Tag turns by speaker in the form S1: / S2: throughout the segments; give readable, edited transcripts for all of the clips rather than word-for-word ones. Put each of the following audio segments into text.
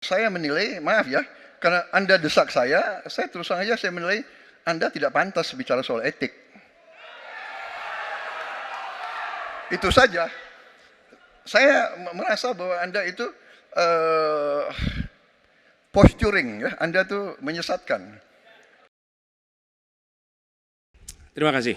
S1: Saya menilai, maaf ya, karena Anda desak saya terus terang aja saya menilai Anda tidak pantas bicara soal etik. Itu saja. Saya merasa bahwa Anda itu posturing ya, Anda tuh menyesatkan.
S2: Terima kasih.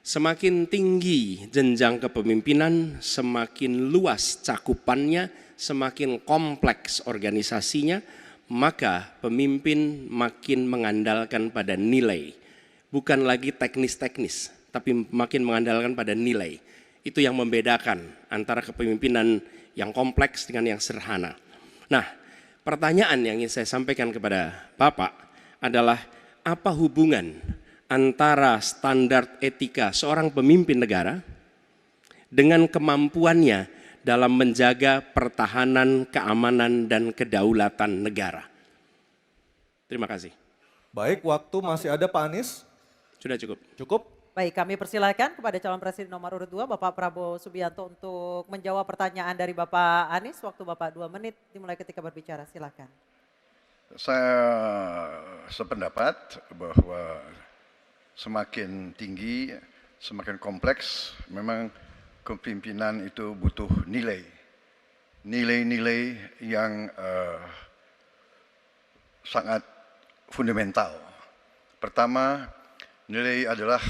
S2: Semakin tinggi jenjang kepemimpinan, semakin luas cakupannya, semakin kompleks organisasinya, maka pemimpin makin mengandalkan pada nilai. Bukan lagi teknis-teknis, tapi makin mengandalkan pada nilai. Itu yang membedakan antara kepemimpinan yang kompleks dengan yang sederhana. Nah, pertanyaan yang ingin saya sampaikan kepada Bapak adalah apa hubungan antara standar etika seorang pemimpin negara dengan kemampuannya dalam menjaga pertahanan, keamanan, dan kedaulatan negara. Terima kasih.
S3: Baik, waktu masih ada Pak Anies.
S2: Sudah cukup.
S3: Cukup?
S4: Baik, kami persilakan kepada calon presiden nomor urut 2, Bapak Prabowo Subianto untuk menjawab pertanyaan dari Bapak Anies. Waktu Bapak 2 menit dimulai ketika berbicara, silakan.
S1: Saya sependapat bahwa semakin tinggi, semakin kompleks, memang kepemimpinan itu butuh nilai. Nilai-nilai yang sangat fundamental. Pertama, nilai adalah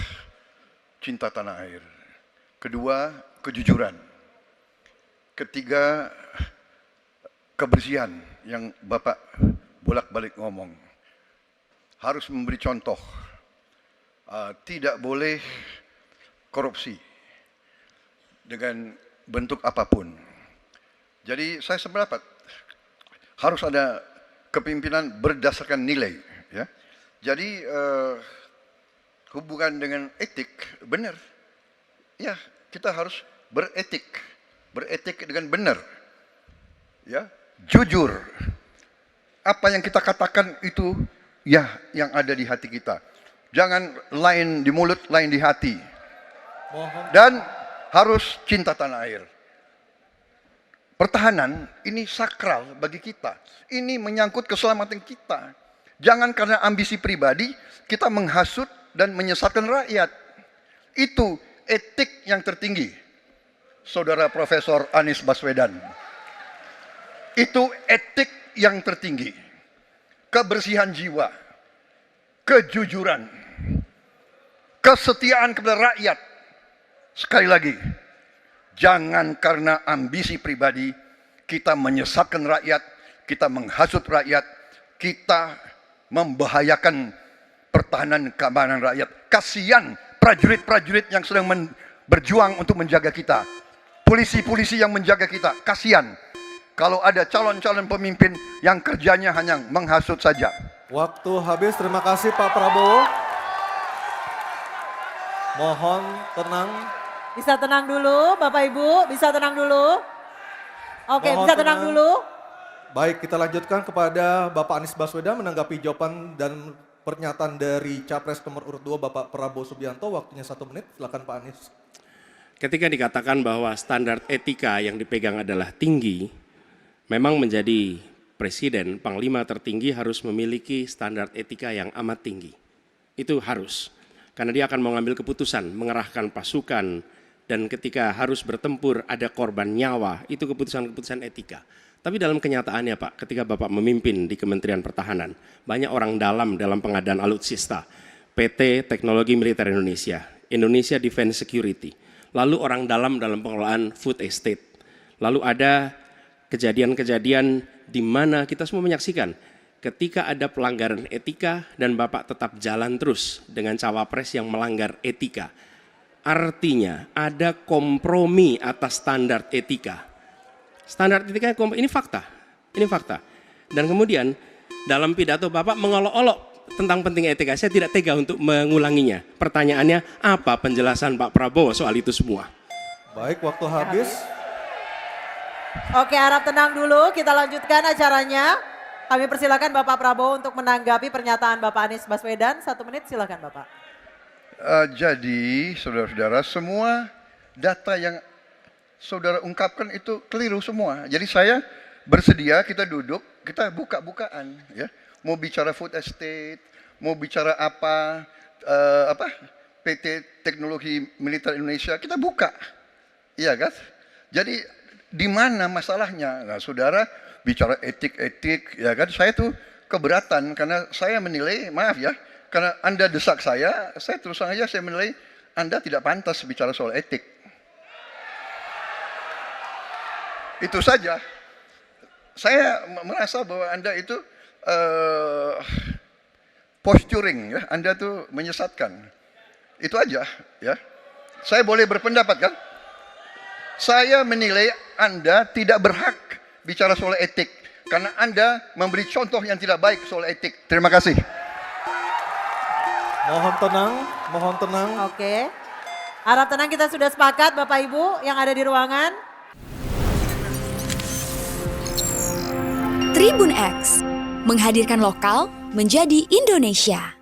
S1: cinta tanah air. Kedua, kejujuran. Ketiga, kebersihan yang Bapak bolak-balik ngomong. Harus memberi contoh. Tidak boleh korupsi dengan bentuk apapun. Jadi saya sependapat harus ada kepemimpinan berdasarkan nilai. Ya. Jadi hubungan dengan etik benar. Ya, kita harus beretik dengan benar. Ya, jujur. Apa yang kita katakan itu ya yang ada di hati kita. Jangan lain di mulut, lain di hati. Dan harus cinta tanah air. Pertahanan ini sakral bagi kita. Ini menyangkut keselamatan kita. Jangan karena ambisi pribadi kita menghasut dan menyesatkan rakyat. Itu etik yang tertinggi. Saudara Profesor Anies Baswedan. Itu etik yang tertinggi. Kebersihan jiwa. Kejujuran. Kesetiaan kepada rakyat. Sekali lagi, jangan karena ambisi pribadi kita menyesatkan rakyat, kita menghasut rakyat, kita membahayakan pertahanan keamanan rakyat. Kasihan prajurit-prajurit yang sedang berjuang untuk menjaga kita. Polisi-polisi yang menjaga kita, kasihan. Kalau ada calon-calon pemimpin yang kerjanya hanya menghasut saja.
S3: Waktu habis, terima kasih Pak Prabowo. Mohon tenang.
S4: Bisa tenang dulu, Bapak Ibu, bisa tenang dulu. Oke,
S3: Mohon
S4: bisa tenang dulu.
S3: Baik, kita lanjutkan kepada Bapak Anies Baswedan menanggapi jawaban dan pernyataan dari Capres nomor urut 2 Bapak Prabowo Subianto. Waktunya 1 menit, silakan Pak Anies.
S2: Ketika dikatakan bahwa standar etika yang dipegang adalah tinggi, memang menjadi presiden, panglima tertinggi harus memiliki standar etika yang amat tinggi. Itu harus. Karena dia akan mengambil keputusan, mengerahkan pasukan, dan ketika harus bertempur ada korban nyawa, itu keputusan-keputusan etika. Tapi dalam kenyataannya Pak, ketika Bapak memimpin di Kementerian Pertahanan, banyak orang dalam pengadaan alutsista, PT Teknologi Militer Indonesia, Indonesia Defense Security, lalu orang dalam pengelolaan food estate, lalu ada kejadian-kejadian di mana kita semua menyaksikan ketika ada pelanggaran etika dan Bapak tetap jalan terus dengan cawapres yang melanggar etika. Artinya ada kompromi atas standar etika. Standar etika ini fakta. Ini fakta. Dan kemudian dalam pidato Bapak mengolok-olok tentang pentingnya etika. Saya tidak tega untuk mengulanginya. Pertanyaannya, apa penjelasan Pak Prabowo soal itu semua?
S3: Baik, waktu habis.
S4: Oke, harap tenang dulu, kita lanjutkan acaranya. Kami persilakan Bapak Prabowo untuk menanggapi pernyataan Bapak Anies Baswedan. 1 menit, silakan Bapak.
S1: Jadi, saudara-saudara, semua data yang saudara ungkapkan itu keliru semua. Jadi saya bersedia kita duduk, kita buka-bukaan ya. Mau bicara food estate, mau bicara apa PT Teknologi Militer Indonesia, kita buka. Iya kan? Jadi di mana masalahnya? Nah, saudara bicara etik-etik, ya kan? Saya tuh keberatan karena saya menilai, maaf ya, karena Anda desak saya terus terang aja saya menilai Anda tidak pantas bicara soal etik. Itu saja. Saya merasa bahwa Anda itu posturing, ya. Anda tuh menyesatkan. Itu aja, ya. Saya boleh berpendapat kan? Saya menilai Anda tidak berhak bicara soal etik karena Anda memberi contoh yang tidak baik soal etik. Terima kasih.
S3: Mohon tenang, mohon tenang.
S4: Oke. Harap tenang, kita sudah sepakat Bapak Ibu yang ada di ruangan.
S5: Tribun X menghadirkan lokal menjadi Indonesia.